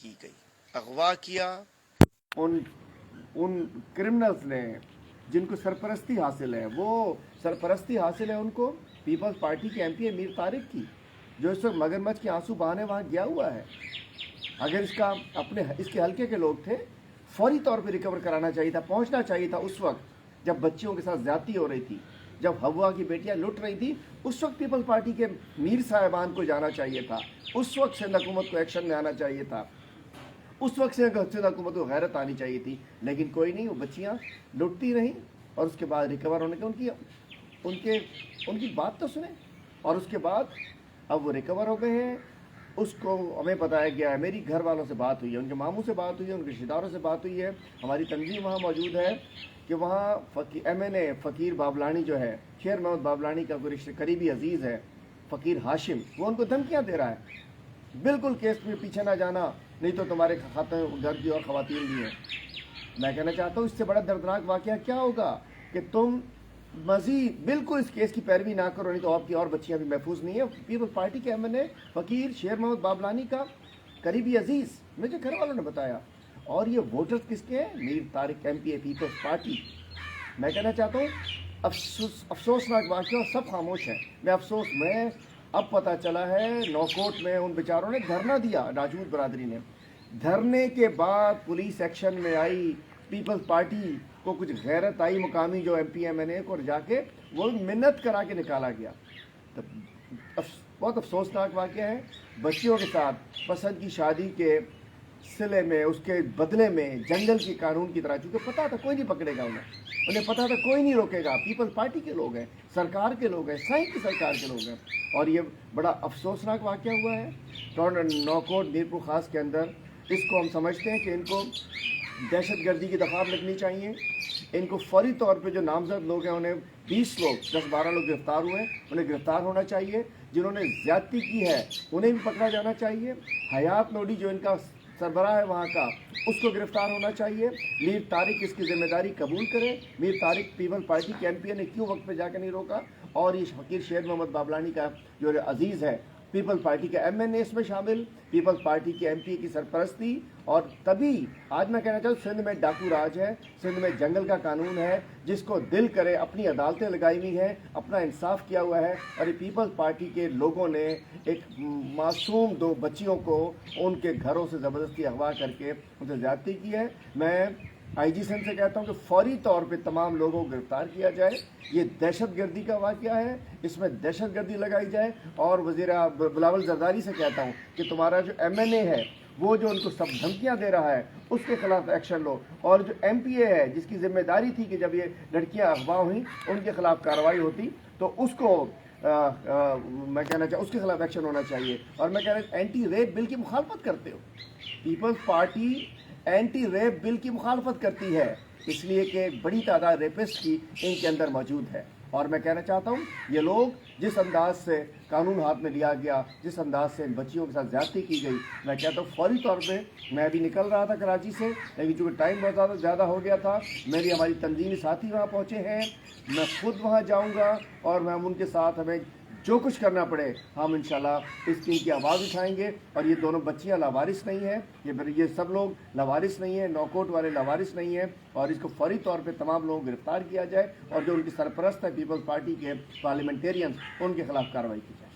کی گئی، اغوا کیا ان کرمنلز نے جن کو سرپرستی حاصل ہے، وہ سرپرستی حاصل ہے ان کو پیپلز پارٹی کے ایم پی میر طارق کی، جو اس وقت مگرمچھ کے آنسو بہانے وہاں گیا ہوا ہے۔ اگر اس کے حلقے کے لوگ تھے، فوری طور پہ ریکور کرانا چاہیے تھا، پہنچنا چاہیے تھا اس وقت جب بچیوں کے ساتھ زیادتی ہو رہی تھی، جب ہوا کی بیٹیاں لٹ رہی تھی، اس وقت پیپلز پارٹی کے میر صاحبان کو جانا چاہیے تھا، اس وقت سندھ حکومت کو ایکشن میں آنا چاہیے تھا، اس وقت سے سندھ حکومت کو غیرت آنی چاہیے تھی، لیکن کوئی نہیں، وہ بچیاں لٹتی رہیں اور اس کے بعد ریکور ہونے کے ان کی بات تو سنیں، اور اس کے بعد اب وہ ریکور ہو گئے ہیں۔ اس کو ہمیں بتایا گیا ہے، میری گھر والوں سے بات ہوئی ہے، ان کے ماموں سے بات ہوئی ہے، ان کے رشتہ داروں سے بات ہوئی ہے، ہماری تنظیم وہاں موجود ہے کہ وہاں ایم این اے فقیر بابلانی جو ہے، شیر محمد بابلانی کا کوئی رشتہ قریبی عزیز ہے، فقیر ہاشم، وہ ان کو دھمکیاں دے رہا ہے، بالکل کیس میں پیچھے نہ جانا، نہیں تو تمہارے گھر کی اور خواتین بھی ہیں۔ میں کہنا چاہتا ہوں اس سے بڑا دردناک واقعہ کیا ہوگا کہ تم مزید بالکل اس کیس کی پیروی نہ کرو، نہیں تو آپ کی اور بچیاں بھی محفوظ نہیں ہیں۔ پیپلز پارٹی کے ایم این اے فقیر شیر محمد بابلانی کا قریبی عزیز، مجھے گھر والوں نے بتایا، اور یہ ووٹرز کس کے ہیں؟ میر طارق ایم پی اے پیپلز پارٹی۔ میں کہنا چاہتا ہوں افسوسناک واقعہ، سب خاموش ہیں۔ میں اب پتہ چلا ہے نوکوٹ میں ان بیچاروں نے دھرنا دیا، راجپوت برادری نے، دھرنے کے بعد پولیس ایکشن میں آئی، پیپلز پارٹی کو کچھ غیرت آئی، مقامی جو ایم پی ایم این اے کو جا کے وہ منت کرا کے نکالا گیا۔ تو بہت افسوسناک واقعہ ہے، بچیوں کے ساتھ پسند کی شادی کے صلے میں، اس کے بدلے میں جنگل کے قانون کی طرح، چونکہ پتہ تھا کوئی نہیں پکڑے گا انہیں پتہ تھا کوئی نہیں روکے گا، پیپلز پارٹی کے لوگ ہیں، سرکار کے لوگ ہیں، سائن کی سرکار کے لوگ ہیں، اور یہ بڑا افسوسناک واقعہ ہوا ہے۔ نوکوٹ میرپور خاص کے اندر اس کو ہم سمجھتے ہیں کہ ان کو دہشت گردی کی دفعہ لگنی چاہیے، ان کو فوری طور پہ جو نامزد لوگ ہیں، انہیں 20 لوگ 10-12 لوگ گرفتار ہوئے، انہیں گرفتار ہونا چاہیے، جنہوں نے زیادتی کی ہے انہیں بھی پکڑا جانا چاہیے، حیات نوڈی جو ان کا سربراہ ہے وہاں کا، اس کو گرفتار ہونا چاہیے، میر طارق اس کی ذمہ داری قبول کرے، میر طارق پیپلز پارٹی کے ایم پی اے نے کیوں وقت پہ جا کے نہیں روکا، اور یہ فقیر شیر محمد بابلانی کا جو عزیز ہے، پیپلز پارٹی کے ایم این اے اس میں شامل، پیپلز پارٹی کے ایم پی اے کی سرپرستی، اور تبھی آج میں کہنا چاہوں سندھ میں ڈاکو راج ہے، سندھ میں جنگل کا قانون ہے، جس کو دل کرے اپنی عدالتیں لگائی ہوئی ہیں، اپنا انصاف کیا ہوا ہے، اور یہ پیپلز پارٹی کے لوگوں نے ایک معصوم 2 بچیوں کو ان کے گھروں سے زبردستی اغوا کر کے ان سے زیادتی کی ہے۔ میں آئی جی سندھ سے کہتا ہوں کہ فوری طور پہ تمام لوگوں کو گرفتار کیا جائے، یہ دہشت گردی کا واقعہ ہے، اس میں دہشت گردی لگائی جائے، اور وزیر بلاول زرداری سے کہتا ہوں کہ تمہارا جو ایم این اے ہے، وہ جو ان کو سب دھمکیاں دے رہا ہے، اس کے خلاف ایکشن لو، اور جو ایم پی اے ہے جس کی ذمہ داری تھی کہ جب یہ لڑکیاں اغوا ہوئیں ان کے خلاف کارروائی ہوتی تو اس کو میں کہنا چاہوں اس کے خلاف ایکشن ہونا چاہیے۔ اور میں کہہ رہا ہوں اینٹی ریپ بل کی مخالفت کرتے ہو، پیپلز پارٹی اینٹی ریپ بل کی مخالفت کرتی ہے، اس لیے کہ بڑی تعداد ریپسٹ کی ان کے اندر موجود ہے، اور میں کہنا چاہتا ہوں یہ لوگ جس انداز سے قانون ہاتھ میں لیا گیا، جس انداز سے ان بچیوں کے ساتھ زیادتی کی گئی، میں کہتا ہوں فوری طور پہ، میں ابھی نکل رہا تھا کراچی سے، لیکن چونکہ ٹائم بہت زیادہ ہو گیا تھا، ہماری تنظیمی ساتھی وہاں پہنچے ہیں، میں خود وہاں جاؤں گا، اور ہم ان کے ساتھ ہمیں جو کچھ کرنا پڑے ہم انشاءاللہ اس ٹیم کی آواز اٹھائیں گے، اور یہ دونوں بچیاں لاوارث نہیں ہیں، یہ سب لوگ لاوارث نہیں ہیں، نوکوٹ والے لاوارث نہیں ہیں، اور اس کو فوری طور پہ تمام لوگوں کو گرفتار کیا جائے، اور جو ان کی سرپرست ہے پیپلز پارٹی کے پارلیمنٹیرین ان کے خلاف کارروائی کی جائے۔